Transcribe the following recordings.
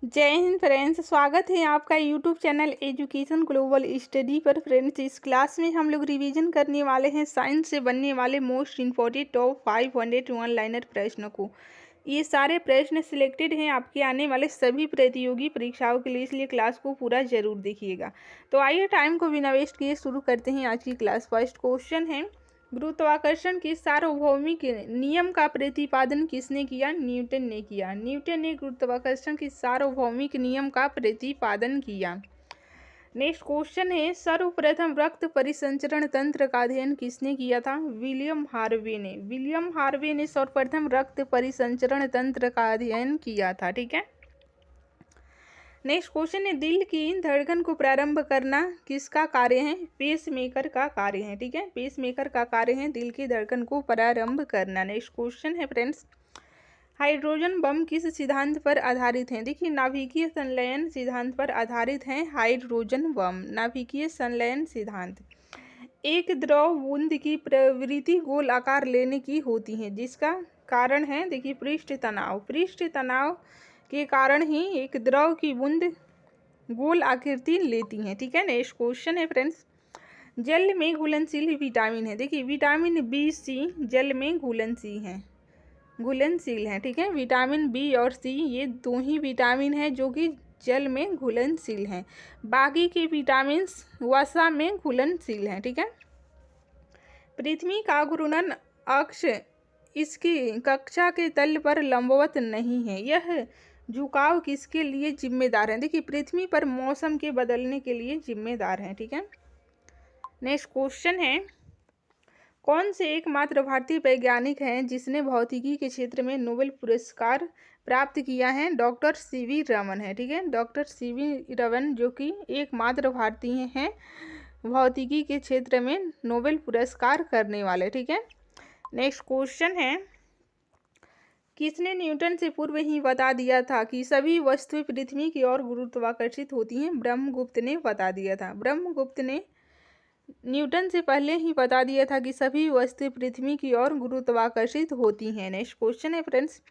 जय हिंद फ्रेंड्स, स्वागत है आपका YouTube channel education global study पर। फ्रेंड्स, इस क्लास में हम लोग रिवीजन करने वाले हैं साइंस से बनने वाले most important top 500 one liner प्रश्नों को। ये सारे प्रश्न सिलेक्टेड हैं आपके आने वाले सभी प्रतियोगी परीक्षाओं के लिए, इसलिए क्लास को पूरा जरूर देखिएगा। तो आइए टाइम को बिना वेस्ट किए शुरू करते हैं आज की क्लास। फर्स्ट क्वेश्चन है, गुरुत्वाकर्षण के सार्वभौमिक नियम का प्रतिपादन किसने किया? न्यूटन ने किया। न्यूटन ने गुरुत्वाकर्षण के सार्वभौमिक नियम का प्रतिपादन किया। नेक्स्ट क्वेश्चन है, सर्वप्रथम रक्त परिसंचरण तंत्र का अध्ययन किसने किया था? विलियम हार्वे ने। विलियम हार्वे ने सर्वप्रथम रक्त परिसंचरण तंत्र का अध्ययन किया था। ठीक है। नेक्स्ट क्वेश्चन है, दिल की धड़कन को प्रारंभ करना किसका कार्य है? पेसमेकर का कार्य है। ठीक है, पेसमेकर का कार्य है दिल की धड़कन को प्रारंभ करना। नेक्स्ट क्वेश्चन है फ्रेंड्स, हाइड्रोजन बम किस सिद्धांत पर आधारित है? देखिए, नाभिकीय संलयन सिद्धांत पर आधारित है हाइड्रोजन बम। नाभिकीय संलयन सिद्धांत। एक द्रव बूंद की प्रवृत्ति गोल आकार लेने की होती है, जिसका कारण है, देखिए, पृष्ठ तनाव। पृष्ठ तनाव के कारण ही एक द्रव की बूंद गोल आकृति लेती है। ठीक है। नेक्स्ट क्वेश्चन है फ्रेंड्स, जल में घुलनशील विटामिन है। देखिए, विटामिन बी सी जल में घुलनशील है। ठीक है, विटामिन बी और सी ये दो ही विटामिन है जो कि जल में घुलनशील हैं। बाकी के विटामिन वसा में घुलनशील हैं। ठीक है। पृथ्वी का घूर्णन अक्ष इसकी कक्षा के तल पर लंबवत नहीं है। यह झुकाव किसके लिए जिम्मेदार है? देखिए, पृथ्वी पर मौसम के बदलने के लिए जिम्मेदार है। ठीक है। नेक्स्ट क्वेश्चन है, कौन से एकमात्र भारतीय वैज्ञानिक हैं जिसने भौतिकी के क्षेत्र में नोबेल पुरस्कार प्राप्त किया है? डॉक्टर सीवी रमन है। ठीक है, डॉक्टर सीवी रमन जो कि एकमात्र भारतीय हैं भौतिकी के क्षेत्र में नोबेल पुरस्कार करने वाले। ठीक है। नेक्स्ट क्वेश्चन है, किसने न्यूटन से पूर्व ही बता दिया था कि सभी वस्तुएं पृथ्वी की ओर गुरुत्वाकर्षित होती हैं? ब्रह्मगुप्त ने बता दिया था। ब्रह्मगुप्त ने न्यूटन से पहले ही बता दिया था कि सभी वस्तुएं पृथ्वी की ओर गुरुत्वाकर्षित होती हैं। नेक्स्ट क्वेश्चन है फ्रेंड्स,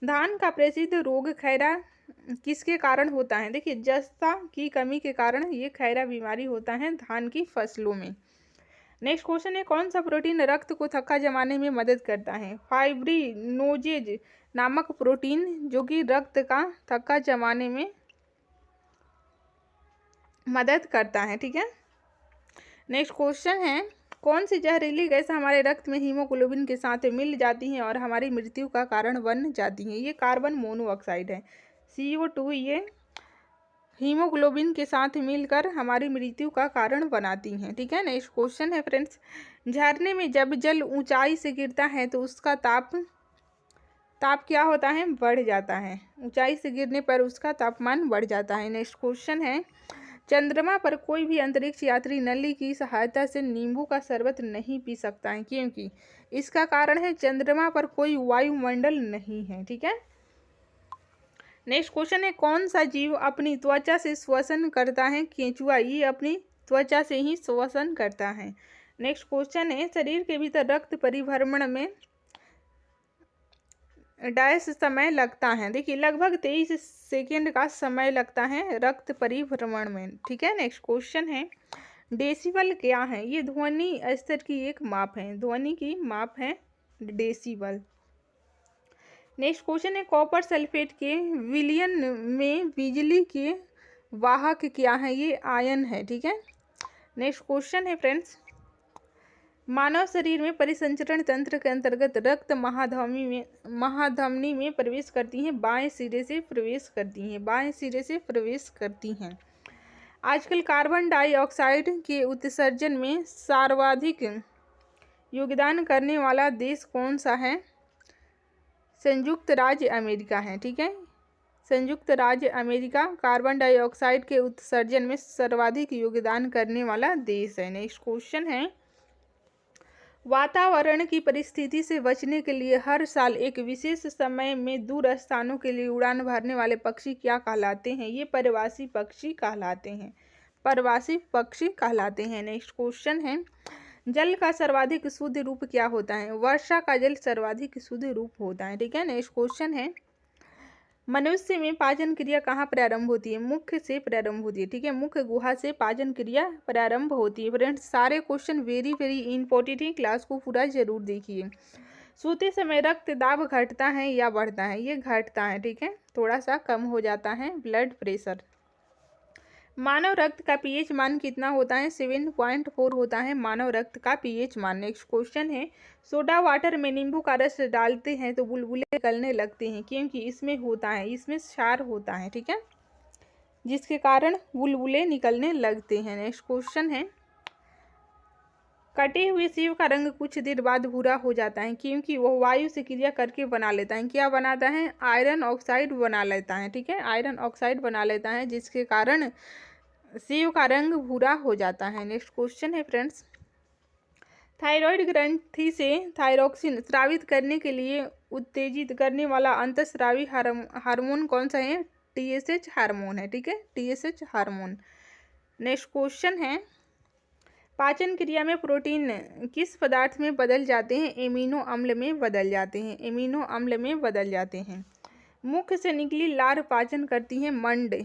धान का प्रसिद्ध रोग खैरा किसके कारण होता है? देखिए, जस्ता की कमी के कारण ये खैरा बीमारी होता है धान की फसलों में। नेक्स्ट क्वेश्चन है, कौन सा प्रोटीन रक्त को थक्का जमाने में मदद करता है? फाइब्रिनोजेज नामक प्रोटीन जो कि रक्त का थक्का जमाने में मदद करता है। ठीक है। नेक्स्ट क्वेश्चन है, कौन सी जहरीली गैस हमारे रक्त में हीमोग्लोबिन के साथ मिल जाती हैं और हमारी मृत्यु का कारण बन जाती हैं? ये कार्बन मोनोऑक्साइड है, CO2। ये हीमोग्लोबिन के साथ मिलकर हमारी मृत्यु का कारण बनाती हैं। ठीक है। नेक्स्ट क्वेश्चन है फ्रेंड्स, झरने में जब जल ऊंचाई से गिरता है तो उसका ताप क्या होता है? बढ़ जाता है। ऊंचाई से गिरने पर उसका तापमान बढ़ जाता है। नेक्स्ट क्वेश्चन है, चंद्रमा पर कोई भी अंतरिक्ष यात्री नली की सहायता से नींबू का शरबत नहीं पी सकता है, क्योंकि इसका कारण है चंद्रमा पर कोई वायुमंडल नहीं है। ठीक है। नेक्स्ट क्वेश्चन है, कौन सा जीव अपनी त्वचा से श्वसन करता है? केंचुआ। ये अपनी त्वचा से ही श्वसन करता है। नेक्स्ट क्वेश्चन है, शरीर के भीतर रक्त परिभ्रमण में डैश समय लगता है? देखिए, लगभग 23 सेकेंड का समय लगता है रक्त परिभ्रमण में। ठीक है। नेक्स्ट क्वेश्चन है, डेसिबल क्या है? ये ध्वनि स्तर की एक माप है। ध्वनि की माप है डेसिबल। नेक्स्ट क्वेश्चन है, कॉपर सल्फेट के विलयन में बिजली के वाहक क्या है? ये आयन है। ठीक है। नेक्स्ट क्वेश्चन है फ्रेंड्स, मानव शरीर में परिसंचरण तंत्र के अंतर्गत रक्त महाधमनी में प्रवेश करती हैं, बाएं सिरे से प्रवेश करती हैं। बाएं सिरे से प्रवेश करती हैं। आजकल कार्बन डाइऑक्साइड के उत्सर्जन में सर्वाधिक योगदान करने वाला देश कौन सा है? संयुक्त राज्य अमेरिका है। ठीक है। संयुक्त राज्य अमेरिका कार्बन डाइऑक्साइड के उत्सर्जन में सर्वाधिक योगदान करने वाला देश है। नेक्स्ट क्वेश्चन है, वातावरण की परिस्थिति से बचने के लिए हर साल एक विशेष समय में दूर स्थानों के लिए उड़ान भरने वाले पक्षी क्या कहलाते हैं? ये प्रवासी पक्षी कहलाते हैं। प्रवासी पक्षी कहलाते हैं। नेक्स्ट क्वेश्चन है, जल का सर्वाधिक शुद्ध रूप क्या होता है? वर्षा का जल सर्वाधिक शुद्ध रूप होता है। ठीक है। नेक्स्ट क्वेश्चन है, मनुष्य में पाचन क्रिया कहाँ प्रारंभ होती है? मुख से प्रारंभ होती है, ठीक है। मुख गुहा से पाचन क्रिया प्रारंभ होती है। फ्रेंड्स, सारे क्वेश्चन वेरी वेरी इंपॉर्टेंट है, क्लास को पूरा जरूर देखिए। सोते समय रक्त दाब घटता है या बढ़ता है? ये घटता है, ठीक है, थोड़ा सा कम हो जाता है ब्लड प्रेशर। मानव रक्त का पीएच मान कितना होता है? 7.4 होता है मानव रक्त का पीएच मान। नेक्स्ट क्वेश्चन है, सोडा वाटर में नींबू का रस डालते हैं तो बुलबुले निकलने लगते हैं, क्योंकि इसमें होता है, इसमें क्षार होता है, ठीक है, जिसके कारण बुलबुले निकलने लगते हैं। नेक्स्ट क्वेश्चन है, कटे हुए सेब का रंग कुछ देर बाद भूरा हो जाता है, क्योंकि वह वायु से क्रिया करके बना लेता है। क्या बनाता है? आयरन ऑक्साइड बना लेता है, ठीक है, आयरन ऑक्साइड बना लेता है, जिसके कारण सेब का रंग भूरा हो जाता है। नेक्स्ट क्वेश्चन है फ्रेंड्स, थायराइड ग्रंथि से थायरोक्सिन स्रावित करने के लिए उत्तेजित करने वाला अंतःस्रावी हार्मोन कौन सा है? TSH हार्मोन है, ठीक है, TSH हार्मोन। नेक्स्ट क्वेश्चन है, पाचन क्रिया में प्रोटीन किस पदार्थ में बदल जाते हैं? एमिनो अम्ल में बदल जाते हैं, एमिनो अम्ल में बदल जाते हैं। मुख से निकली लार पाचन करती है मंड,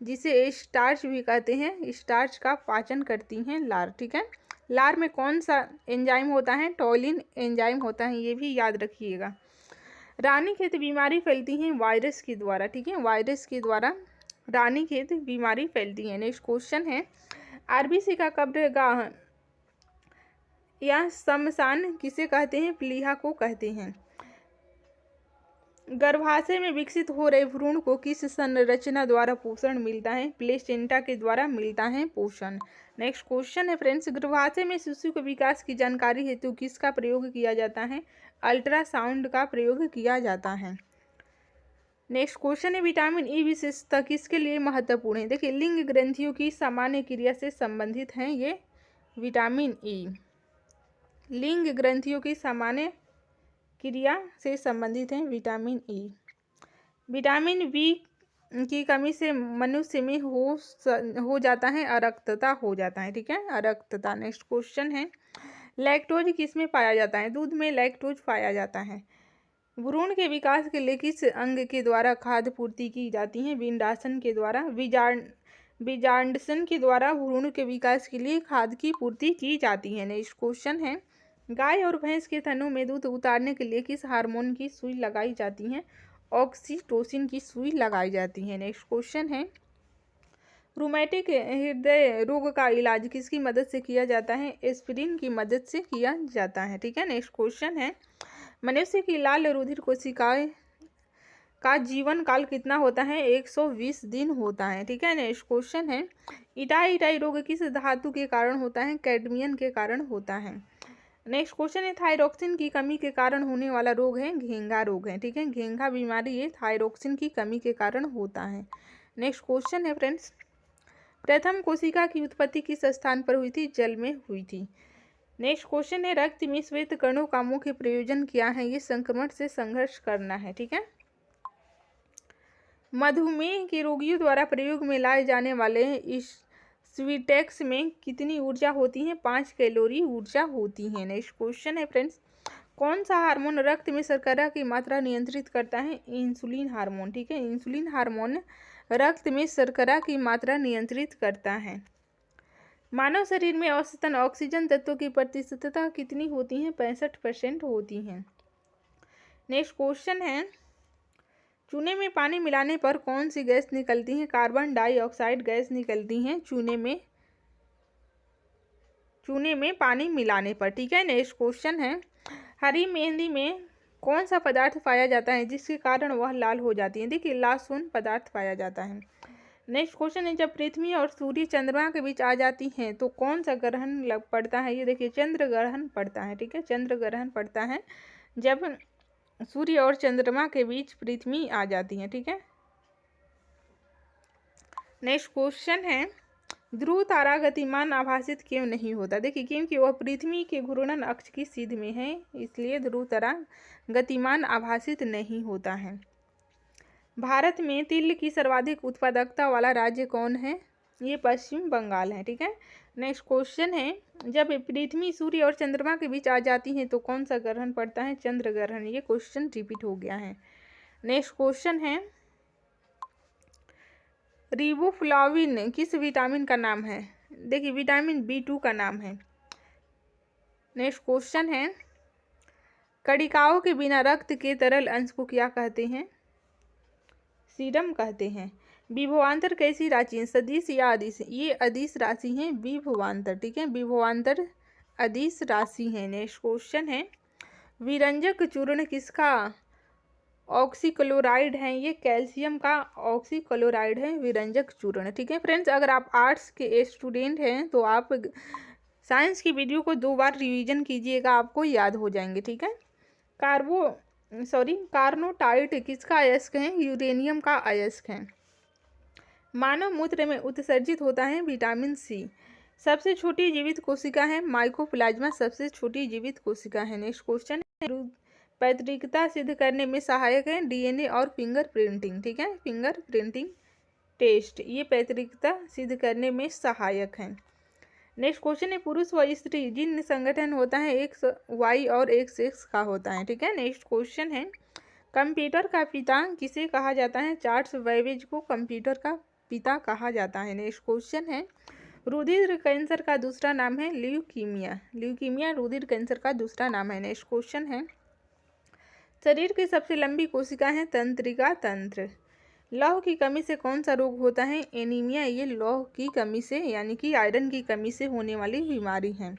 जिसे स्टार्च भी कहते हैं, स्टार्च का पाचन करती हैं लार, ठीक है। लार में कौन सा एंजाइम होता है? टॉलिन एंजाइम होता है, ये भी याद रखिएगा। रानीखेत बीमारी फैलती है वायरस के द्वारा, ठीक है, वायरस के द्वारा रानीखेत बीमारी फैलती है। नेक्स्ट क्वेश्चन है, आरबीसी का कब्रगाह या शमशान किसे कहते हैं? प्लीहा को कहते हैं। गर्भाशय में विकसित हो रहे भ्रूण को किस संरचना द्वारा पोषण मिलता है? प्लेसेंटा के द्वारा मिलता है पोषण। नेक्स्ट क्वेश्चन है फ्रेंड्स, गर्भाशय में शिशु के विकास की जानकारी हेतु किसका प्रयोग किया जाता है? अल्ट्रासाउंड का प्रयोग किया जाता है। नेक्स्ट क्वेश्चन है, विटामिन ई विशेषता किसके लिए महत्वपूर्ण है? देखिए, लिंग ग्रंथियों की सामान्य क्रिया से संबंधित हैं ये विटामिन ई, लिंग ग्रंथियों की सामान्य क्रिया से संबंधित हैं विटामिन ई। विटामिन बी की कमी से मनुष्य में हो जाता है अरक्तता हो जाता है, ठीक है, अरक्तता। नेक्स्ट क्वेश्चन है, लैक्टोज किस में पाया जाता है? दूध में लैक्टोज पाया जाता है। भ्रूण के विकास के लिए किस अंग के द्वारा खाद्य पूर्ति की जाती है? विंडासन के द्वारा, बीजांडसन के द्वारा भ्रूण के विकास के लिए खाद्य की पूर्ति की जाती है। नेक्स्ट क्वेश्चन है, गाय और भैंस के थनों में दूध उतारने के लिए किस हार्मोन की सुई लगाई जाती है? ऑक्सीटोसिन की सुई लगाई जाती है। नेक्स्ट क्वेश्चन है, रूमेटिक हृदय रोग का इलाज किसकी मदद से किया जाता है? एस्पिरिन की मदद से किया जाता है, ठीक है। नेक्स्ट क्वेश्चन है, मनुष्य की लाल रुधिर कोशिकाएं का जीवन काल कितना होता है? 120 दिन होता है, ठीक है। नेक्स्ट क्वेश्चन है, इटाई रोग किस धातु के कारण होता है? कैडमियम के कारण होता है। नेक्स्ट क्वेश्चन है, थायरोक्सिन की कमी के कारण होने वाला रोग है? घेंघा रोग है, ठीक है, घेंघा बीमारी ये थायरोक्सिन की कमी के कारण होता है। नेक्स्ट क्वेश्चन है फ्रेंड्स, प्रथम कोशिका की उत्पत्ति किस स्थान पर हुई थी? जल में हुई थी। नेक्स्ट क्वेश्चन है, रक्त में श्वेत कणों का मुख्य प्रयोजन क्या है? ये संक्रमण से संघर्ष करना है, ठीक है। मधुमेह के रोगियों द्वारा प्रयोग में लाए जाने वाले इस स्वीटेक्स में कितनी ऊर्जा होती है? 5 कैलोरी ऊर्जा होती है। नेक्स्ट क्वेश्चन है फ्रेंड्स, कौन सा हार्मोन रक्त में शर्करा की मात्रा नियंत्रित करता है? इंसुलिन हार्मोन, ठीक है, इंसुलिन हार्मोन रक्त में शर्करा की मात्रा नियंत्रित करता है। मानव शरीर में औसतन ऑक्सीजन तत्वों की प्रतिशतता कितनी होती है? 65% होती है। नेक्स्ट क्वेश्चन है, चूने में पानी मिलाने पर कौन सी गैस निकलती है? कार्बन डाइऑक्साइड गैस निकलती है चूने में पानी मिलाने पर, ठीक है। नेक्स्ट क्वेश्चन है, हरी मेहंदी में कौन सा पदार्थ पाया जाता है जिसके कारण वह लाल हो जाती है? देखिए, लासोन पदार्थ पाया जाता है। नेक्स्ट क्वेश्चन है, जब पृथ्वी और सूर्य चंद्रमा के बीच आ जाती हैं तो कौन सा ग्रहण पड़ता है? ये देखिए, चंद्र ग्रहण पड़ता है, ठीक है, चंद्र ग्रहण पड़ता है जब सूर्य और चंद्रमा के बीच पृथ्वी आ जाती है, ठीक है। नेक्स्ट क्वेश्चन है, ध्रुव तारा गतिमान आभासित क्यों नहीं होता? देखिए, क्योंकि वह पृथ्वी के घूर्णन अक्ष की सीध में है, इसलिए ध्रुव तारा गतिमान आभासित नहीं होता है। भारत में तिल की सर्वाधिक उत्पादकता वाला राज्य कौन है? ये पश्चिम बंगाल है, ठीक है। नेक्स्ट क्वेश्चन है, जब पृथ्वी सूर्य और चंद्रमा के बीच आ जाती है तो कौन सा ग्रहण पड़ता है? चंद्र ग्रहण। ये क्वेश्चन रिपीट हो गया है। नेक्स्ट क्वेश्चन है, रिबोफ्लाविन किस विटामिन का नाम है? देखिए विटामिन B2 का नाम है। नेक्स्ट क्वेश्चन है, कणिकाओं के बिना रक्त के तरल अंश को क्या कहते हैं? सीरम कहते हैं। विभवांतर कैसी राशि है? सदिश या अदिश? ये अदिश राशि है विभवांतर, ठीक है, विभवांतर अदिश राशि है। नेक्स्ट क्वेश्चन है, विरंजक चूर्ण किसका ऑक्सीक्लोराइड है? ये कैल्शियम का ऑक्सीक्लोराइड है विरंजक चूर्ण, ठीक है। फ्रेंड्स, अगर आप आर्ट्स के स्टूडेंट हैं तो आप साइंस की वीडियो को 2 बार रिवीजन कीजिएगा, आपको याद हो जाएंगे, ठीक है। कार्नोटाइट किसका अयस्क है? यूरेनियम का अयस्क है। मानव मूत्र में उत्सर्जित होता है विटामिन C। सबसे छोटी जीवित कोशिका है माइकोप्लाज्मा, सबसे छोटी जीवित कोशिका है। नेक्स्ट क्वेश्चन है, पैतृकता सिद्ध करने में सहायक है DNA और फिंगर प्रिंटिंग, ठीक है, फिंगर प्रिंटिंग टेस्ट, ये पैतृकता सिद्ध करने में सहायक है। नेक्स्ट क्वेश्चन है, पुरुष व स्त्री जिन संगठन होता है XY और XX का होता है, ठीक है। नेक्स्ट क्वेश्चन है, कंप्यूटर का पिता किसे कहा जाता है? चार्ल्स बेबेज को कंप्यूटर का पिता कहा जाता है। नेक्स्ट क्वेश्चन है, रुधिर कैंसर का दूसरा नाम है ल्यूकीमिया। ल्यूकीमिया रुधिर कैंसर का दूसरा नाम है। नेक्स्ट क्वेश्चन है, शरीर की सबसे लंबी कोशिका है तंत्रिका तंत्र। लौह की कमी से कौन सा रोग होता है? एनीमिया। ये लौह की कमी से यानी कि आयरन की कमी से होने वाली बीमारी है।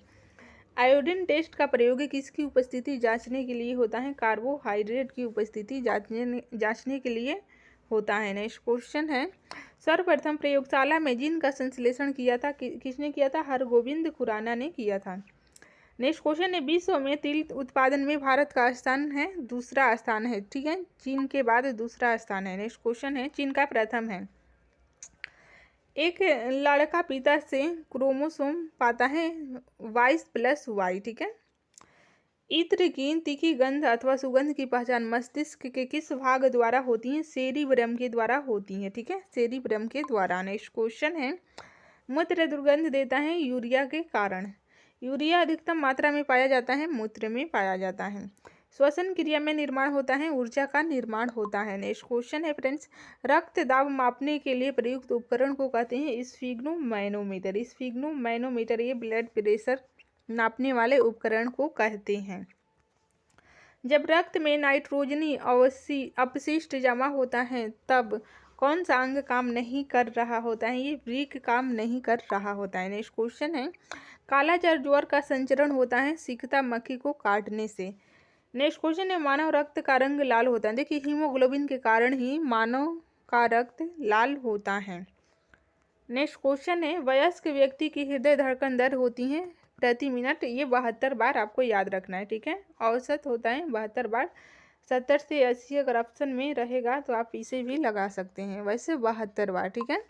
आयोडीन टेस्ट का प्रयोग किसकी उपस्थिति जांचने के लिए होता है? कार्बोहाइड्रेट की उपस्थिति जांचने के लिए होता है। नेक्स्ट क्वेश्चन है, सर्वप्रथम प्रयोगशाला में जिन का संश्लेषण किया था किसने किया था? हरगोविंद खुराना ने किया था। नेक्स्ट क्वेश्चन है, विश्व में तिल उत्पादन में भारत का स्थान है? दूसरा स्थान है, ठीक है, चीन के बाद दूसरा स्थान है। नेक्स्ट क्वेश्चन है, चीन का प्रथम है। एक लड़का पिता से क्रोमोसोम पाता है 22+Y, ठीक है। इत्र की तीखी गंध अथवा सुगंध की पहचान मस्तिष्क के किस भाग द्वारा होती है? सेरिब्रम के द्वारा होती है, ठीक है, सेरिब्रम के द्वारा। नेक्स्ट क्वेश्चन है, मूत्र दुर्गंध देता है यूरिया के कारण। यूरिया अधिकतम मात्रा में पाया जाता है मूत्र में पाया जाता है। श्वसन क्रिया में निर्माण होता है ऊर्जा का निर्माण होता है। नेक्स्ट क्वेश्चन है फ्रेंड्स, रक्त दाब मापने के लिए प्रयुक्त उपकरण को कहते हैं स्फिग्नोमैनोमीटर। स्फिग्नोमैनोमीटर ये ब्लड प्रेशर नापने वाले उपकरण को कहते हैं। जब रक्त में नाइट्रोजनी अपशिष्ट जमा होता है तब कौन सा अंग काम नहीं कर रहा होता है? ये वृक्क काम नहीं कर रहा होता है। नेक्स्ट क्वेश्चन है, कालाजार ज्वर का संचरण होता है सिकता मक्खी को काटने से। नेक्स्ट क्वेश्चन है, मानव रक्त का रंग लाल होता है। देखिए हीमोग्लोबिन के कारण ही मानव का रक्त लाल होता है। नेक्स्ट क्वेश्चन है, वयस्क व्यक्ति की हृदय धड़कन दर होती है प्रति मिनट, ये 72 बार आपको याद रखना है, ठीक है, औसत होता है 72 बार। 70 से 80 अगर ऑप्शन में रहेगा तो आप इसे भी लगा सकते हैं, वैसे 72 बार, ठीक है।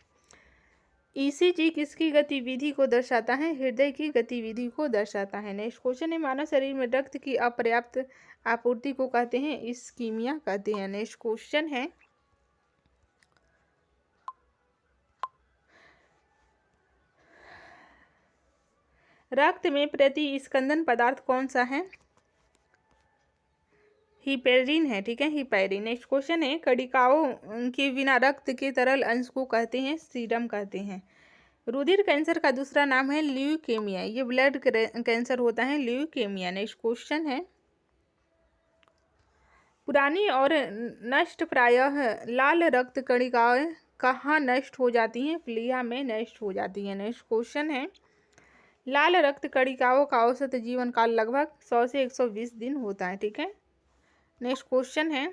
ECG किसकी गतिविधि को दर्शाता है? हृदय की गतिविधि को दर्शाता है। नेक्स्ट क्वेश्चन है, मानव शरीर में रक्त की अपर्याप्त आपूर्ति को कहते हैं इस्कीमिया कहते हैं। नेक्स्ट क्वेश्चन है, रक्त में प्रतिस्पंदन पदार्थ कौन सा है? हिपेरिन है, ठीक है, हिपेरिन। नेक्स्ट क्वेश्चन है, कणिकाओं के बिना रक्त के तरल अंश को कहते हैं सीरम कहते हैं। रुधिर कैंसर का दूसरा नाम है ल्यूकेमिया। ये ब्लड कैंसर होता है ल्यूकेमिया। नेक्स्ट क्वेश्चन है, पुरानी और नष्ट प्रायः लाल रक्त कणिकाएं कहाँ नष्ट हो जाती हैं? प्लीहा में नष्ट हो जाती हैं। नेक्स्ट क्वेश्चन है, लाल रक्त कणिकाओं का औसत जीवन काल लगभग 100 से 120 दिन होता है, ठीक है। नेक्स्ट क्वेश्चन है,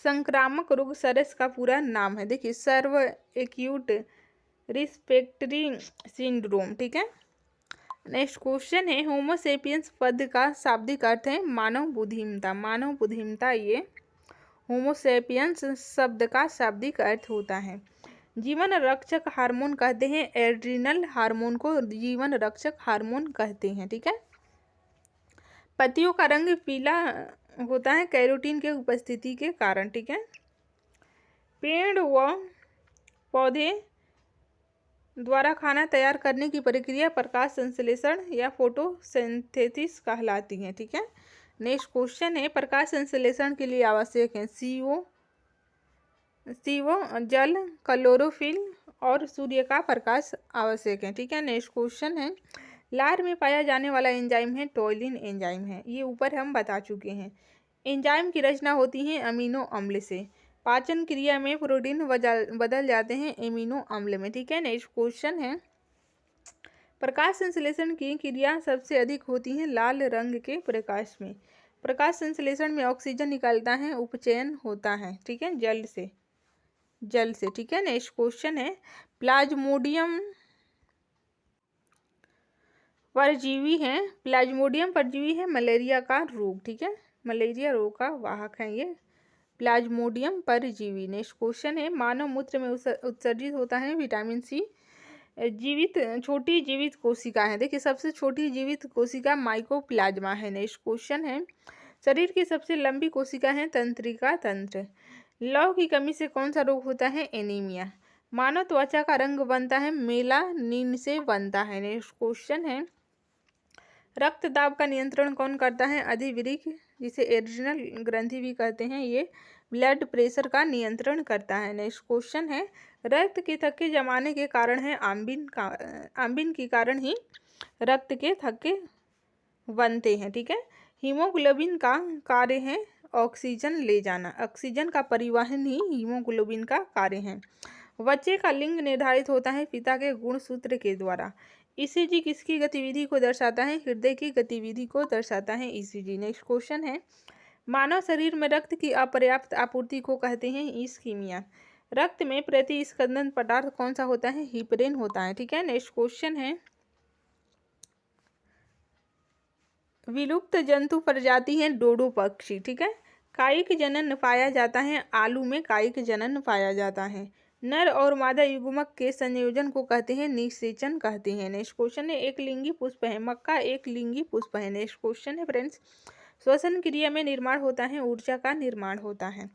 संक्रामक रोग सरस का पूरा नाम है? देखिए सर्व एक्यूट रिस्पेक्टरी सिंड्रोम, ठीक है। नेक्स्ट क्वेश्चन है, होमोसेपियंस पद का शाब्दिक अर्थ है मानव बुद्धिमत्ता। मानव बुद्धिमत्ता ये होमोसेपियंस शब्द का शाब्दिक अर्थ होता है। जीवन रक्षक हार्मोन कहते हैं एड्रिनल हार्मोन को जीवन रक्षक हार्मोन कहते हैं, ठीक है। पत्तियों का रंग पीला होता है कैरोटीन के उपस्थिति के कारण, ठीक है। पेड़ व पौधे द्वारा खाना तैयार करने की प्रक्रिया प्रकाश संश्लेषण या फोटोसिंथेसिस कहलाती है, ठीक है। नेक्स्ट क्वेश्चन है प्रकाश संश्लेषण के लिए आवश्यक है CO जल, क्लोरोफिल और सूर्य का प्रकाश आवश्यक है। ठीक है, नेक्स्ट क्वेश्चन है लार में पाया जाने वाला एंजाइम है टॉयलिन एंजाइम है। ये ऊपर हम बता चुके हैं। एंजाइम की रचना होती है अमीनो अम्ल से। पाचन क्रिया में प्रोटीन बदल जाते हैं एमिनो अम्ल में। ठीक है, नेक्स्ट क्वेश्चन है प्रकाश संश्लेषण की क्रिया सबसे अधिक होती है लाल रंग के प्रकाश में। प्रकाश संश्लेषण में ऑक्सीजन निकलता है, उपचयन होता है। ठीक है, जल से। ठीक है, नेक्स्ट क्वेश्चन है प्लाज्मोडियम परजीवी है मलेरिया का रोग। ठीक है, मलेरिया रोग का वाहक है ये प्लाज्मोडियम परजीवी। नेक्स्ट क्वेश्चन है मानव मूत्र में उत्सर्जित होता है विटामिन सी। छोटी जीवित कोशिका है। देखिए सबसे छोटी जीवित कोशिका माइकोप्लाज्मा है। नेक्स्ट क्वेश्चन है शरीर की सबसे लंबी कोशिका है तंत्रिका तंत्र। लौह की कमी से कौन सा रोग होता है? एनीमिया। मानव त्वचा का रंग बनता है मेलानिन से बनता है। नेक्स्ट क्वेश्चन है रक्त दाब का नियंत्रण कौन करता है? अधिवृक्क, जिसे एड्रिनल ग्रंथि भी कहते हैं, ये ब्लड प्रेशर का नियंत्रण करता है। नेक्स्ट क्वेश्चन है रक्त के थक्के जमाने के कारण है आम्बिन के कारण ही रक्त के थक्के बनते हैं। ठीक है, हीमोग्लोबिन का कार्य है ऑक्सीजन ले जाना। ऑक्सीजन का परिवहन ही हीमोग्लोबिन का कार्य है। बच्चे का लिंग निर्धारित होता है पिता के गुणसूत्र के द्वारा। ईसीजी किसकी गतिविधि को दर्शाता है? हृदय की गतिविधि को दर्शाता है ईसीजी। नेक्स्ट क्वेश्चन है मानव शरीर में रक्त की अपर्याप्त आपूर्ति को कहते हैं इस्कीमिया। रक्त में प्रतिस्पंदन पदार्थ कौन सा होता है? हिपरेन होता है। ठीक है, नेक्स्ट क्वेश्चन है विलुप्त जंतु प्रजाति है डोडो पक्षी। ठीक है, कायिक जनन पाया जाता है आलू में कायिक जनन पाया जाता है। नर और मादा युग्मक के संयोजन को कहते हैं निषेचन कहते हैं। नेक्स्ट क्वेश्चन है एक लिंगी पुष्प है। मक्का एक लिंगी पुष्प है। नेक्स्ट क्वेश्चन है फ्रेंड्स श्वसन क्रिया में निर्माण होता है ऊर्जा का निर्माण होता है।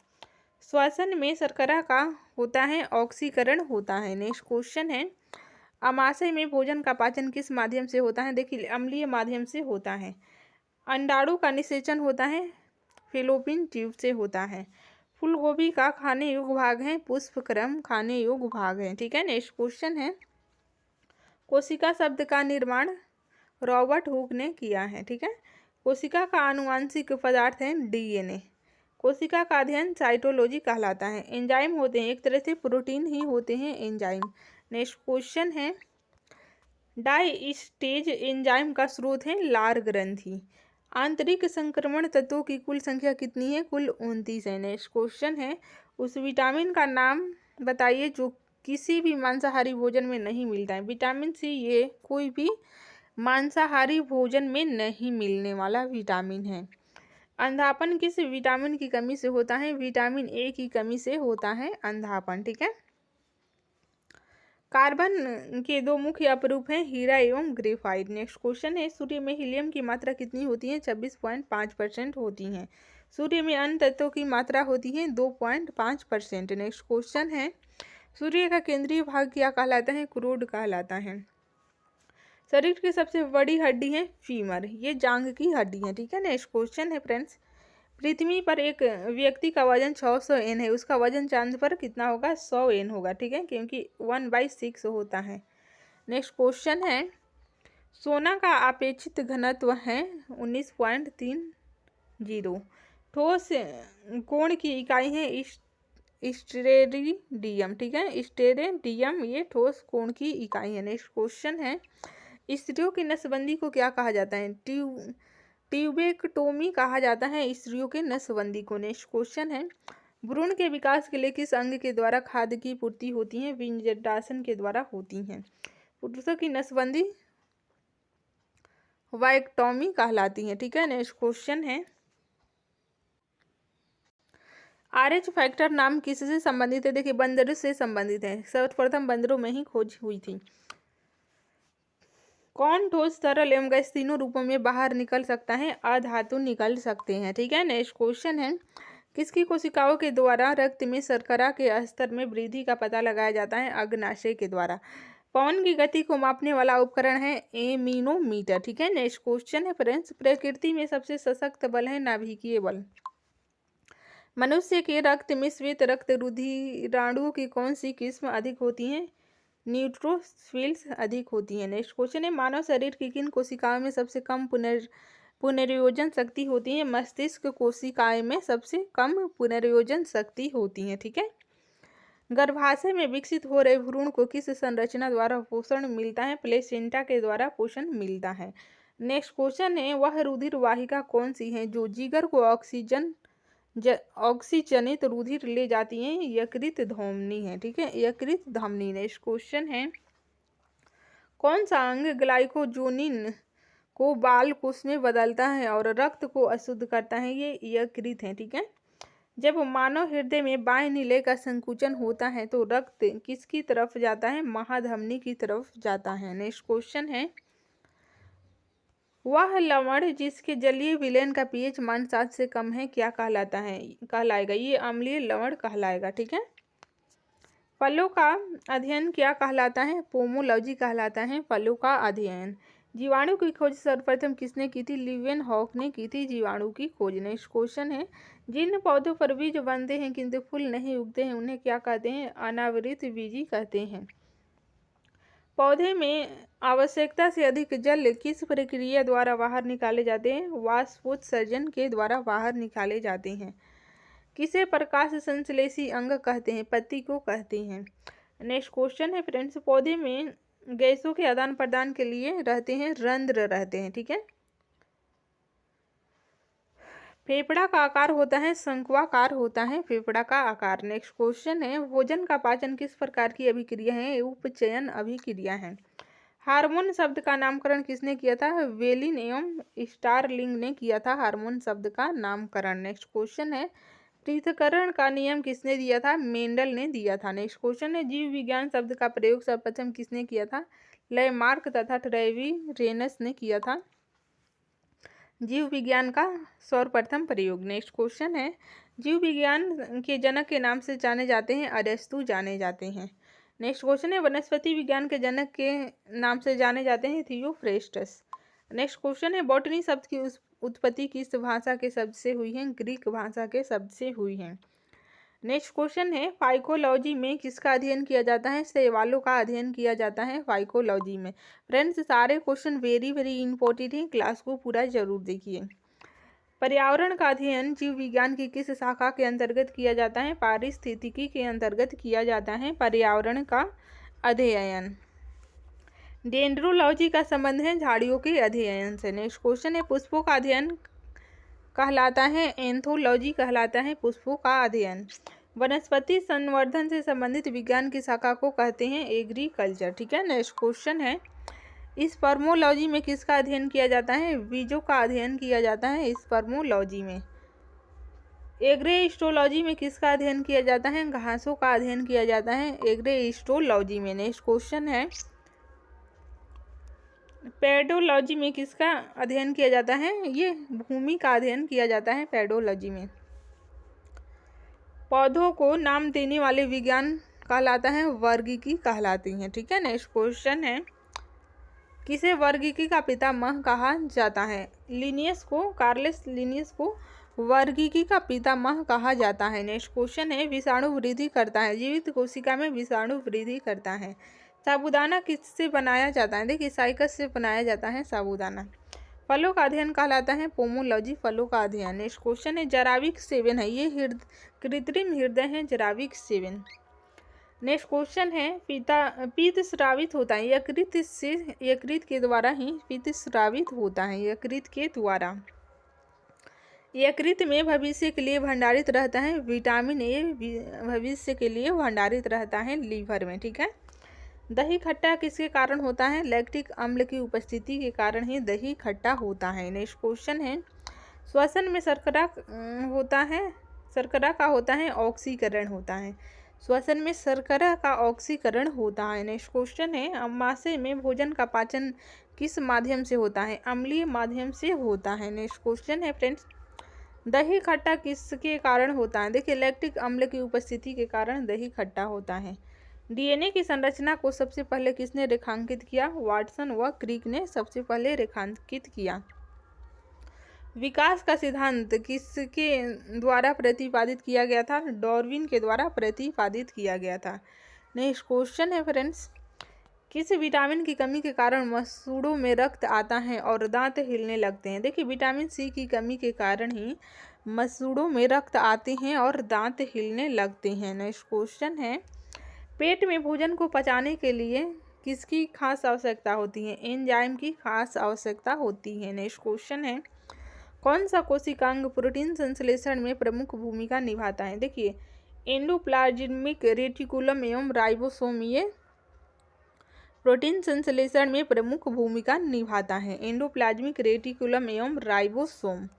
श्वसन में शर्करा का होता है ऑक्सीकरण होता है। नेक्स्ट क्वेश्चन है अमाशय में भोजन का पाचन किस माध्यम से होता है? देखिए अम्लीय माध्यम से होता है। अंडाणु का निषेचन होता है फेलोपियन ट्यूब से होता है। फूलगोभी का खाने योग्य भाग है पुष्पक्रम खाने योग्य भाग है। ठीक है, नेक्स्ट क्वेश्चन है कोशिका शब्द का निर्माण रॉबर्ट हुक ने किया है। ठीक है, कोशिका का आनुवांशिक पदार्थ है डीएनए। कोशिका का अध्ययन साइटोलॉजी कहलाता है। एंजाइम होते हैं एक तरह से प्रोटीन ही होते हैं एंजाइम। नेक्स्ट क्वेश्चन है डाइस्टेज एंजाइम का स्रोत है लार ग्रंथि। आंतरिक संक्रमण तत्वों की कुल संख्या कितनी है? कुल 29 है। नेक्स्ट क्वेश्चन है उस विटामिन का नाम बताइए जो किसी भी मांसाहारी भोजन में नहीं मिलता है। विटामिन सी ये कोई भी मांसाहारी भोजन में नहीं मिलने वाला विटामिन है। अंधापन किस विटामिन की कमी से होता है? विटामिन ए की कमी से होता है अंधापन। ठीक है, कार्बन के दो मुख्य अपरूप हैं हीरा एवं ग्रेफाइट। नेक्स्ट क्वेश्चन है सूर्य में हीलियम की मात्रा कितनी होती है? 26.5% होती है। सूर्य में अन्य तत्वों की मात्रा होती है 2.5%। नेक्स्ट क्वेश्चन है सूर्य का केंद्रीय भाग क्या कहलाता है? क्रोड कहलाता है। शरीर की सबसे बड़ी हड्डी है फीमर, ये जांघ की हड्डी है। ठीक है, नेक्स्ट क्वेश्चन है फ्रेंड्स पृथ्वी पर एक व्यक्ति का वजन 600 N है, उसका वजन चांद पर कितना होगा? 100 N होगा। ठीक है, क्योंकि 1/6 होता है। नेक्स्ट क्वेश्चन है सोना का अपेक्षित घनत्व है 19.30। ठोस कोण की इकाई है स्टेरेडियम। ठीक है, स्टेरेडियम ये ठोस कोण की इकाई है। नेक्स्ट क्वेश्चन है स्त्रियों की नसबंदी को क्या कहा जाता है? ट्यूबेक्टोमी कहा जाता है स्त्रियों के नसबंदी को। नेक्स्ट क्वेश्चन है भ्रूण के विकास के लिए किस अंग के द्वारा खाद्य की पूर्ति होती है? विंजडासन के द्वारा होती है। पुरुषों की नसबंदी वाइक्टोमी कहलाती है। ठीक है, नेक्स्ट क्वेश्चन है RH फैक्टर नाम किससे संबंधित है? देखिए बंदरों से संबंधित है। सर्वप्रथम बंदरों में ही खोज हुई थी। कौन ठोस तरल एवं गैस तीनों रूपों में बाहर निकल सकता है? अधातु निकल सकते हैं। ठीक है, नेक्स्ट क्वेश्चन है किसकी कोशिकाओं के द्वारा रक्त में शर्करा के स्तर में वृद्धि का पता लगाया जाता है? अग्नाशय के द्वारा। पवन की गति को मापने वाला उपकरण है एमीनोमीटर। ठीक है। नेक्स्ट क्वेश्चन है फ्रेंड्स, प्रकृति में सबसे सशक्त बल है नाभिकीय बल। मनुष्य के रक्त में श्वेत रक्त रुधिराणुओं की कौन सी किस्म अधिक होती है? न्यूट्रोफिल्स अधिक होती है। नेक्स्ट क्वेश्चन है, मानव शरीर की किन कोशिकाओं में सबसे कम पुनर्योजन शक्ति होती है? मस्तिष्क कोशिकाएं में सबसे कम पुनर्योजन शक्ति होती है। ठीक है। गर्भाशय में विकसित हो रहे भ्रूण को किस संरचना द्वारा पोषण मिलता है? प्लेसेंटा के द्वारा पोषण मिलता है। नेक्स्ट क्वेश्चन है, वह रुधिर वाहिका कौन सी है जो जिगर को ऑक्सीजनित रुधिर ले जाती है? यकृत धमनी है। ठीक है, यकृत धमनी। नेक्स्ट क्वेश्चन है, कौन सा अंग ग्लाइकोजोनिन को बाल कोष में बदलता है और रक्त को अशुद्ध करता है? ये यकृत है। ठीक है। जब मानव हृदय में बाएं नीले का संकुचन होता है तो रक्त किसकी तरफ जाता है? महाधमनी की तरफ जाता है। नेक्स्ट क्वेश्चन है, वह लवण जिसके जलीय विलयन का पीएच मान 7 से कम है क्या कहलाएगा? ये अम्लीय लवण कहलाएगा। ठीक है। फलों का अध्ययन क्या कहलाता है? पोमोलॉजी कहलाता है फलों का अध्ययन। जीवाणु की खोज सर्वप्रथम किसने की थी? लीवेनहॉक ने की थी जीवाणु की खोज। नेक्स्ट क्वेश्चन है, जिन पौधों पर बीज बनते हैं किंतु फूल नहीं उगते हैं उन्हें क्या कहते हैं? अनावृत बीजी कहते हैं। पौधे में आवश्यकता से अधिक जल किस प्रक्रिया द्वारा बाहर निकाले जाते हैं? वाष्पोत्सर्जन के द्वारा बाहर निकाले जाते हैं। किसे प्रकाश संश्लेषी अंग कहते हैं? पत्ती को कहते हैं। नेक्स्ट क्वेश्चन है फ्रेंड्स, पौधे में गैसों के आदान प्रदान के लिए रहते हैं रंध्र रहते हैं। ठीक है। फेफड़ा का आकार होता है शंक्वाकार होता है फेफड़ा का आकार। नेक्स्ट क्वेश्चन है, भोजन का पाचन किस प्रकार की अभिक्रिया है? उपचयन अभिक्रिया है। हार्मोन शब्द का नामकरण किसने किया था? वेलिन एवं स्टारलिंग ने किया था हार्मोन शब्द का नामकरण। नेक्स्ट क्वेश्चन है, पृथक्करण का नियम किसने दिया था? मेंडल ने दिया था। नेक्स्ट क्वेश्चन है, जीव विज्ञान शब्द का प्रयोग सर्वप्रथम किसने किया था? लैमार्क तथा ट्रेविरेनस ने किया था जीव विज्ञान का सर्वप्रथम प्रयोग। नेक्स्ट क्वेश्चन है, जीव विज्ञान के जनक के नाम से जाने जाते हैं? अरस्तु जाने जाते हैं। नेक्स्ट क्वेश्चन है, वनस्पति विज्ञान के जनक के नाम से जाने जाते हैं? थियोफ्रेस्टस। नेक्स्ट क्वेश्चन है, बॉटनी शब्द की उत्पत्ति किस भाषा के शब्द से हुई है? ग्रीक भाषा के शब्द से हुई है। नेक्स्ट क्वेश्चन है, फाइकोलॉजी में किसका अध्ययन किया जाता है? शैवालों का अध्ययन किया जाता है फाइकोलॉजी में। फ्रेंड्स, सारे क्वेश्चन वेरी वेरी इंपॉर्टेंट हैं, क्लास को पूरा जरूर देखिए। पर्यावरण का अध्ययन जीव विज्ञान की किस शाखा के अंतर्गत किया जाता है? पारिस्थितिकी के अंतर्गत किया जाता है पर्यावरण का अध्ययन। डेंड्रोलॉजी का संबंध है झाड़ियों के अध्ययन से। नेक्स्ट क्वेश्चन है, पुष्पों का अध्ययन कहलाता है? एंथोलॉजी कहलाता है पुष्पों का अध्ययन। वनस्पति संवर्धन से संबंधित विज्ञान की शाखा को कहते हैं? एग्रीकल्चर। ठीक है। नेक्स्ट क्वेश्चन है, स्पर्मोलॉजी में किसका अध्ययन किया जाता है? बीजों का अध्ययन किया जाता है स्पर्मोलॉजी में। एग्रेस्टोलॉजी में किसका अध्ययन किया जाता है? घासों का अध्ययन किया जाता है एग्रेस्टोलॉजी में। नेक्स्ट क्वेश्चन है, पेडोलॉजी में किसका अध्ययन किया जाता है? ये भूमि का अध्ययन किया जाता है पेडोलॉजी में। पौधों को नाम देने वाले विज्ञान कहलाता है? वर्गीकी कहलाती हैं। ठीक है। नेक्स्ट क्वेश्चन है, किसे वर्गीकी का पितामह कहा जाता है? लिनियस को, कार्लेस लिनियस को वर्गीकी का पितामह कहा जाता है। नेक्स्ट क्वेश्चन है, विषाणु वृद्धि करता है? जीवित कोशिका में विषाणु वृद्धि करता है। साबूदाना किससे बनाया जाता है? देखिए, साइकस से बनाया जाता है साबूदाना। फलों का अध्ययन कहलाता है? पोमोलॉजी फलों का अध्ययन। नेक्स्ट क्वेश्चन है, जराविक सेवन है? ये कृत्रिम हृदय है जराविक सेवन। नेक्स्ट क्वेश्चन है, पित्त स्रावित होता है? यकृत के द्वारा ही पित्त स्रावित होता है, यकृत के द्वारा। यकृत में भविष्य के लिए भंडारित रहता है विटामिन ए, भविष्य के लिए भंडारित रहता है लीवर में। ठीक है। दही खट्टा किसके कारण होता है? लैक्टिक अम्ल की उपस्थिति के कारण ही दही खट्टा होता है। नेक्स्ट क्वेश्चन है, श्वसन में शर्करा का होता है? ऑक्सीकरण होता है। श्वसन में शर्करा का ऑक्सीकरण होता है। नेक्स्ट क्वेश्चन है, अमाशय में भोजन का पाचन किस माध्यम से होता है? अम्लीय माध्यम से होता है। नेक्स्ट क्वेश्चन है फ्रेंड्स, दही खट्टा किसके कारण होता है? देखिए, लैक्टिक अम्ल की उपस्थिति के कारण दही खट्टा होता है। डीएनए की संरचना को सबसे पहले किसने रेखांकित किया? वाटसन व क्रिक ने सबसे पहले रेखांकित किया। विकास का सिद्धांत किसके द्वारा प्रतिपादित किया गया था? डार्विन के द्वारा प्रतिपादित किया गया था। नेक्स्ट क्वेश्चन है फ्रेंड्स, किस विटामिन की कमी के कारण मसूड़ों में रक्त आता है और दांत हिलने लगते हैं? देखिए, विटामिन सी की कमी के कारण ही मसूड़ों में रक्त आते हैं और दांत हिलने लगते हैं। नेक्स्ट क्वेश्चन है, पेट में भोजन को पचाने के लिए किसकी खास आवश्यकता होती है? एंजाइम की खास आवश्यकता होती है। नेक्स्ट क्वेश्चन है, कौन सा कोशिकांग प्रोटीन संश्लेषण में प्रमुख भूमिका निभाता है? देखिए, एंडोप्लाज्मिक रेटिकुलम एवं राइबोसोम ये प्रोटीन संश्लेषण में प्रमुख भूमिका निभाता है। एंडोप्लाज्मिक रेटिकुलम एवं राइबोसोम।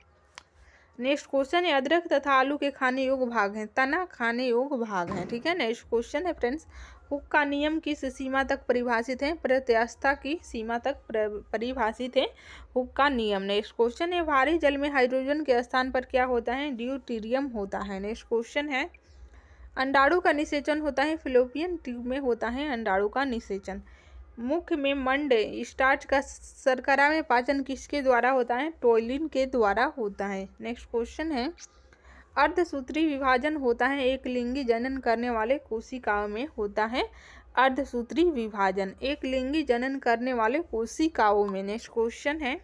नेक्स्ट क्वेश्चन है, अदरक तथा आलू के खाने योग्य भाग हैं, तना खाने योग्य भाग हैं। ठीक है। नेक्स्ट क्वेश्चन है फ्रेंड्स, हुक का नियम किस सीमा तक परिभाषित है? प्रत्यास्थता की सीमा तक परिभाषित है हुक का नियम। नेक्स्ट क्वेश्चन है, भारी जल में हाइड्रोजन के स्थान पर क्या होता है? ड्यूटेरियम होता है। नेक्स्ट क्वेश्चन है, अंडाणु का निषेचन होता है? फैलोपियन ट्यूब में होता है अंडाणु का निषेचन। मुख में मंड स्टार्च का शर्करा में पाचन किसके द्वारा होता है? टोलिन के द्वारा होता है। नेक्स्ट क्वेश्चन है, अर्धसूत्री विभाजन होता है एक लिंगी जनन करने वाले कोशिकाओं में होता है अर्धसूत्री विभाजन एक लिंगी जनन करने वाले कोशिकाओं में। नेक्स्ट क्वेश्चन है,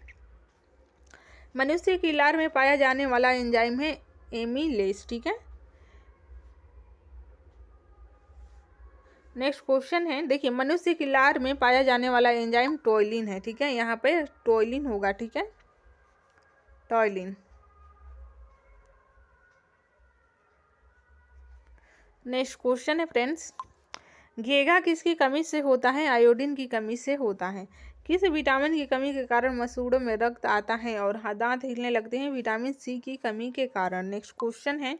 मनुष्य की लार में पाया जाने वाला एंजाइम है एमिलेज। ठीक है। नेक्स्ट क्वेश्चन है, देखिए, मनुष्य की लार में पाया जाने वाला एंजाइम टोइलिन है। ठीक है, यहाँ पे टोइलिन होगा। ठीक है, टोइलिन। नेक्स्ट क्वेश्चन है फ्रेंड्स, घेघा किसकी कमी से होता है? आयोडीन की कमी से होता है। किस विटामिन की कमी के कारण मसूड़ों में रक्त आता है और दांत हिलने लगते हैं? विटामिन सी की कमी के कारण। नेक्स्ट क्वेश्चन है,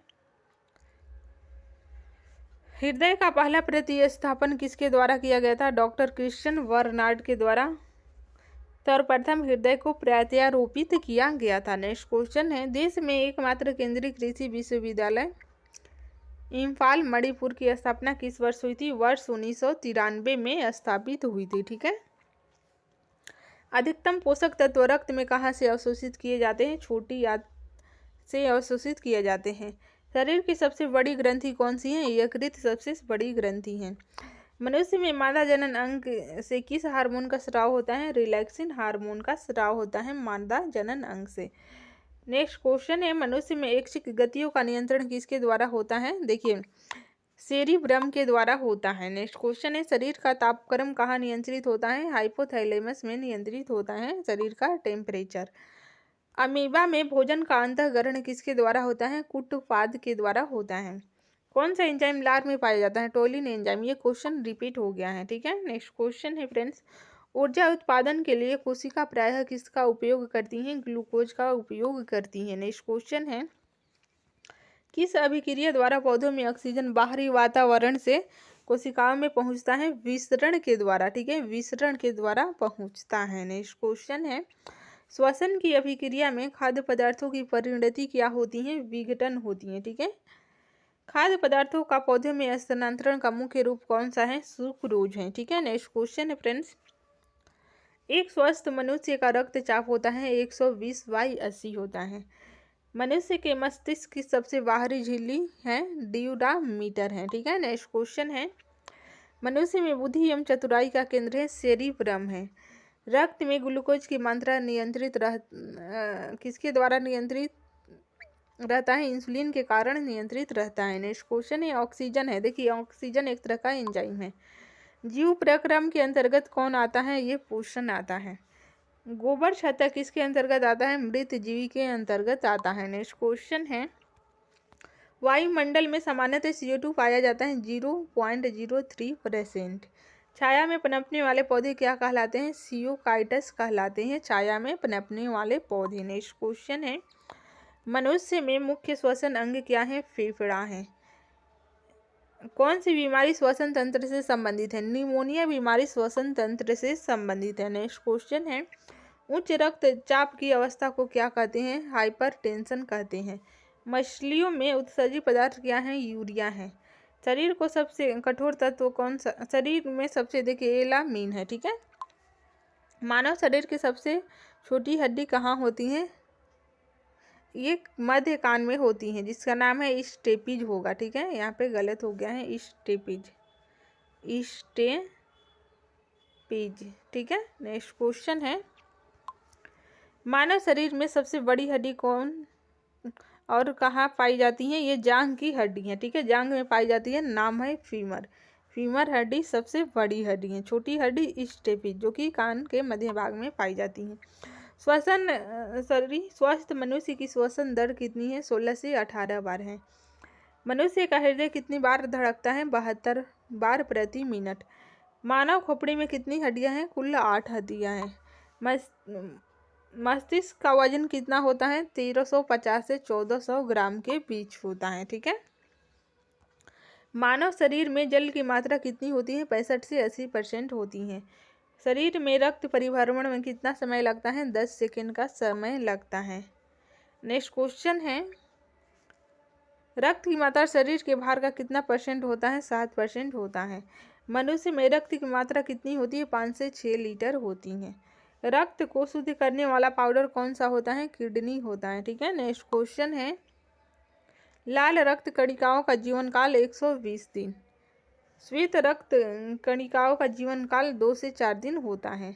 हृदय का पहला प्रतिस्थापन किसके द्वारा किया गया था? डॉक्टर क्रिश्चियन बर्नार्ड के द्वारा सर्वप्रथम हृदय को प्रत्यारोपित किया गया था। नेक्स्ट क्वेश्चन है, देश में एकमात्र केंद्रीय कृषि विश्वविद्यालय इम्फाल मणिपुर की स्थापना किस वर्ष हुई थी? वर्ष 1993 में स्थापित हुई थी। ठीक है। अधिकतम पोषक तत्व रक्त में कहाँ से अवशोषित किए जाते हैं? छोटी आंत से अवशोषित किए जाते हैं। शरीर की सबसे बड़ी ग्रंथि कौन सी है? यकृत सबसे बड़ी ग्रंथि है। मनुष्य में मादा जनन अंग से किस हार्मोन का स्राव होता है? रिलैक्सिन हार्मोन का स्राव होता है मादा जनन अंग से। नेक्स्ट क्वेश्चन है, मनुष्य में ऐच्छिक गतियों का नियंत्रण किसके द्वारा होता है? देखिए, सेरिब्रम के द्वारा होता है। नेक्स्ट क्वेश्चन है, शरीर का तापक्रम कहाँ नियंत्रित होता है? हाइपोथैलेमस में नियंत्रित होता है शरीर का टेम्परेचर। अमीबा में भोजन का अंतःग्रहण किसके द्वारा होता है? कुटुपाद के द्वारा होता है। कौन सा एंजाइम लार में पाया जाता है? Toluene enzyme. ये क्वेश्चन रिपीट हो गया है। ठीक है। नेक्स्ट क्वेश्चन है फ्रेंड्स, ऊर्जा उत्पादन के लिए कोशिका प्रायः किसका उपयोग करती हैं? ग्लूकोज का उपयोग करती हैं। नेक्स्ट क्वेश्चन है, किस अभिक्रिया द्वारा पौधों में ऑक्सीजन बाहरी वातावरण से कोशिकाओं में पहुंचता है? विसरण के द्वारा। ठीक है, विसरण के द्वारा पहुंचता है। नेक्स्ट क्वेश्चन है, श्वसन की अभिक्रिया में खाद्य पदार्थों की परिणति क्या होती है? विघटन होती है। ठीक है। खाद्य पदार्थों का पौधे में स्थानांतरण का मुख्य रूप कौन सा है? सुक्रोज है। ठीक है। नेक्स्ट क्वेश्चन है फ्रेंड्स, एक स्वस्थ मनुष्य का रक्तचाप होता है 120/80 होता है। मनुष्य के मस्तिष्क की सबसे बाहरी झिल्ली है ड्यूरामीटर है। ठीक है। नेक्स्ट क्वेश्चन है, मनुष्य में बुद्धि एवं चतुराई का केंद्र है सेरिब्रम है। रक्त में ग्लूकोज की मात्रा नियंत्रित किसके द्वारा नियंत्रित रहता है? इंसुलिन के कारण नियंत्रित रहता है। नेक्स्ट क्वेश्चन है, ऑक्सीजन है। देखिए, ऑक्सीजन एक तरह का एंजाइम है। जीव प्रक्रम के अंतर्गत कौन आता है? ये पोषण आता है। गोबर छत्ता किसके अंतर्गत आता है? मृत जीवी के अंतर्गत आता है। नेक्स्ट क्वेश्चन है, वायुमंडल में सामान्यतः CO2 पाया जाता है 0.03%। छाया में पनपने वाले पौधे क्या कहलाते हैं? सियोकाइटस कहलाते हैं छाया में पनपने वाले पौधे। नेक्स्ट क्वेश्चन है, मनुष्य में मुख्य श्वसन अंग क्या है? फेफड़ा है। कौन सी बीमारी श्वसन तंत्र से संबंधित है? निमोनिया बीमारी श्वसन तंत्र से संबंधित है। नेक्स्ट क्वेश्चन है, उच्च रक्तचाप की अवस्था को क्या कहते हैं? हाइपरटेंशन कहते हैं। मछलियों में उत्सर्जी पदार्थ क्या है? यूरिया है। शरीर को सबसे कठोर तत्व कौन सा, शरीर में सबसे देखिए एलामीन है। ठीक है। मानव शरीर की सबसे छोटी हड्डी कहाँ होती है? ये मध्य कान में होती है, जिसका नाम है स्टेपिज होगा। ठीक है, यहाँ पे गलत हो गया है, स्टेपिज, स्टेपिज। ठीक है। नेक्स्ट क्वेश्चन है, मानव शरीर में सबसे बड़ी हड्डी कौन और कहाँ पाई जाती है? ये जांघ की हड्डी है। ठीक है, जांघ में पाई जाती है, नाम है फीमर। फीमर हड्डी सबसे बड़ी हड्डी है। छोटी हड्डी स्टेपिज, जो कि कान के मध्य भाग में पाई जाती है। स्वस्थ मनुष्य की श्वसन दर कितनी है? 16 से 18 बार है। मनुष्य का हृदय कितनी बार धड़कता है? 72 बार प्रति मिनट। मानव खोपड़ी में कितनी हड्डियां हैं? कुल 8 हड्डियां हैं। मस्तिष्क का वजन कितना होता है? 1350 से 1400 ग्राम के बीच होता है। ठीक है। मानव शरीर में जल की मात्रा कितनी होती है? 65 से 80% होती है। शरीर में रक्त परिभ्रमण में कितना समय लगता है? 10 सेकंड का समय लगता है। नेक्स्ट क्वेश्चन है, रक्त की मात्रा शरीर के भार का कितना % होता है? 7% होता है। मनुष्य में रक्त की मात्रा कितनी होती है? 5 से 6 लीटर होती है। रक्त को शुद्ध करने वाला पाउडर कौन सा होता है? किडनी होता है। ठीक है। नेक्स्ट क्वेश्चन है, लाल रक्त कणिकाओं का जीवन काल 120 दिन। श्वेत रक्त कणिकाओं का जीवन काल 2 से 4 दिन होता है।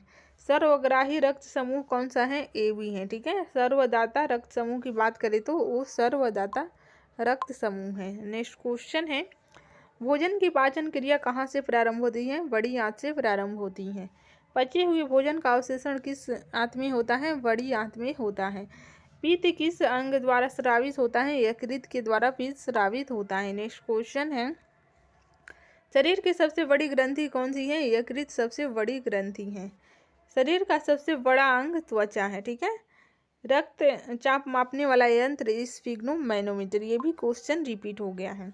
सर्वग्राही रक्त समूह कौन सा है? AB है। ठीक है। सर्वदाता रक्त समूह की बात करें तो वो सर्वदाता रक्त समूह है। नेक्स्ट क्वेश्चन है, भोजन की पाचन क्रिया कहाँ से प्रारंभ होती है? बड़ी आंत से प्रारंभ होती है। पचे हुए भोजन का अवशोषण किस आंत में होता है? बड़ी आंत में होता है। पित्त किस अंग द्वारा स्रावित होता है? यकृत के द्वारा पित्त स्रावित होता है। नेक्स्ट क्वेश्चन है, शरीर की सबसे बड़ी ग्रंथि कौन सी है? यकृत सबसे बड़ी ग्रंथि है। शरीर का सबसे बड़ा अंग त्वचा है। ठीक है। रक्त चाप मापने वाला यंत्र स्फिग्नोमैनोमीटर। ये भी क्वेश्चन रिपीट हो गया है।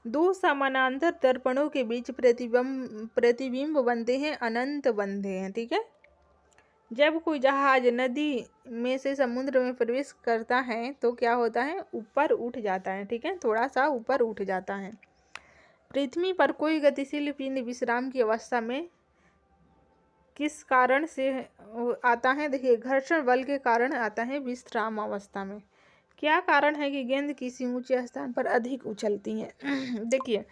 दो समानांतर दर्पणों के बीच प्रतिबिंब बनते हैं, अनंत बनते हैं। ठीक है। जब कोई जहाज नदी में से समुद्र में प्रवेश करता है तो क्या होता है? ऊपर उठ जाता है। ठीक है, थोड़ा सा ऊपर उठ जाता है। पृथ्वी पर कोई गतिशील पिंड विश्राम की अवस्था में किस कारण से आता है? देखिए, घर्षण बल के कारण आता है विश्राम अवस्था में। क्या कारण है कि गेंद किसी ऊंचे स्थान पर अधिक उछलती है? देखिए,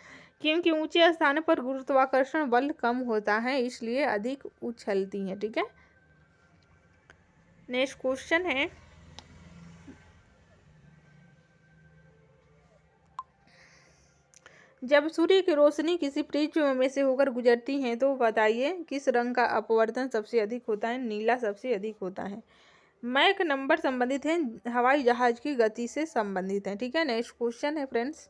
क्योंकि ऊंचे स्थान पर गुरुत्वाकर्षण बल कम होता है, इसलिए अधिक उछलती है। ठीक है। नेक्स्ट क्वेश्चन है, जब सूर्य की रोशनी किसी प्रिज्म में से होकर गुजरती है तो बताइए किस रंग का अपवर्तन सबसे अधिक होता है? नीला सबसे अधिक होता है। मैक नंबर संबंधित है, हवाई जहाज की गति से संबंधित है। ठीक है। नेक्स्ट क्वेश्चन है फ्रेंड्स,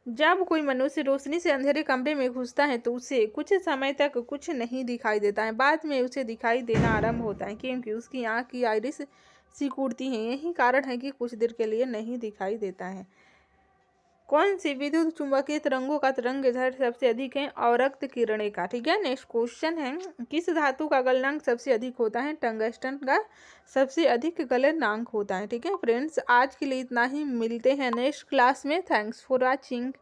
जब कोई मनुष्य रोशनी से अंधेरे कमरे में घुसता है तो उसे कुछ समय तक कुछ नहीं दिखाई देता है, बाद में उसे दिखाई देना आरंभ होता है, क्योंकि उसकी आंख की आइरिस सिकुड़ती है। यही कारण है कि कुछ देर के लिए नहीं दिखाई देता है। कौन सी विद्युत चुंबकीय तरंगों का तरंगदैर्घ्य सबसे अधिक है? अवरक्त किरणें का। ठीक है। नेक्स्ट क्वेश्चन है, किस धातु का गलनांक सबसे अधिक होता है? टंगस्टन का सबसे अधिक गलनांक होता है। ठीक है फ्रेंड्स, आज के लिए इतना ही। मिलते हैं नेक्स्ट क्लास में। Thanks for watching.